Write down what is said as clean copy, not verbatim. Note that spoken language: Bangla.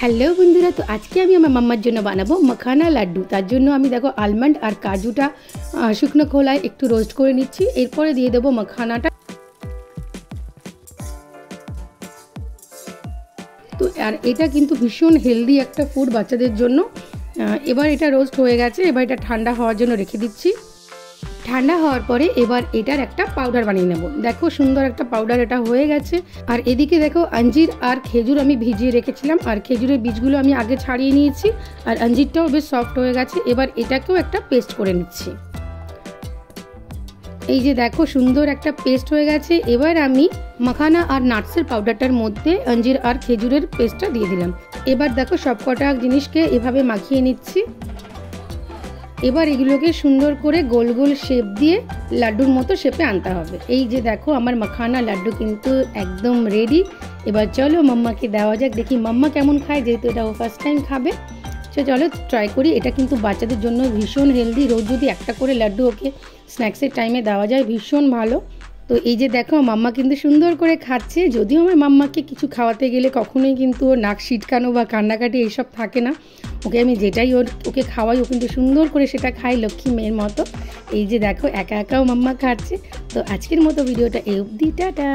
হ্যালো বন্ধুরা, তো আজকে আমি আমার মাম্মার জন্য বানাবো মাখানা লাড্ডু। তার জন্য আমি দেখো আলমন্ড আর কাজুটা শুকনো খোলায় একটু রোস্ট করে নিচ্ছি। এরপরে দিয়ে দেবো মাখানাটা। তো আর এটা কিন্তু ভীষণ হেলদি একটা ফুড বাচ্চাদের জন্য। এবার এটা রোস্ট হয়ে গেছে, এবার এটা ঠান্ডা হওয়ার জন্য রেখে দিচ্ছি। ঠান্ডা হওয়ার পরে এবার এটার একটা পাউডার বানিয়ে নেব। দেখো সুন্দর একটা পাউডার এটা হয়ে গেছে। আর এদিকে দেখো আঞ্জির আর খেজুর আমি ভিজিয়ে রেখেছিলাম, আর খেজুরের বীজগুলো আমি আগে ছাড়িয়ে নিয়েছি, আর আঞ্জিরটাও বেশ সফট হয়ে গেছে। এবার এটাকেও একটা পেস্ট করে নিচ্ছি। এই যে দেখো সুন্দর একটা পেস্ট হয়ে গেছে। এবার আমি মাখানা আর নাটসের পাউডারটার মধ্যে আঞ্জির আর খেজুরের পেস্টটা দিয়ে দিলাম। এবার দেখো সবকটা জিনিসকে এভাবে মাখিয়ে নিচ্ছি। এবার এগুলোকে সুন্দর করে গোল গোল শেপ দিয়ে লাড্ডুর মতো শেপে আনতে হবে। এই যে দেখো আমার মাখানা লাড্ডু কিন্তু একদম রেডি। এবার চলো মাম্মাকে দেওয়া যাক, দেখি মাম্মা কেমন খায়, যেহেতু এটা ও ফার্স্ট টাইম খাবে। চলো ট্রাই করি। এটা কিন্তু বাচ্চাদের জন্য ভীষণ হেলদি। রোজ যদি একটা করে লাড্ডু ওকে স্ন্যাক্সের টাইমে দেওয়া যায় ভীষণ ভালো। তো এই যে দেখো মাম্মা কিন্তু সুন্দর করে খাচ্ছে। যদিও আমার মাম্মাকে কিছু খাওয়াতে গেলে কখনোই কিন্তু ওর নাক সিটকানো বা কান্নাকাটি এইসব থাকে না। ওকে আমি যেটাই ওকে খাওয়াই ও কিন্তু সুন্দর করে সেটা খাই লক্ষ্মী মেয়ের মতো। এই যে দেখো একা একাও মাম্মা খাচ্ছে। তো আজকের মতো ভিডিওটা এই অবধি, টাটা।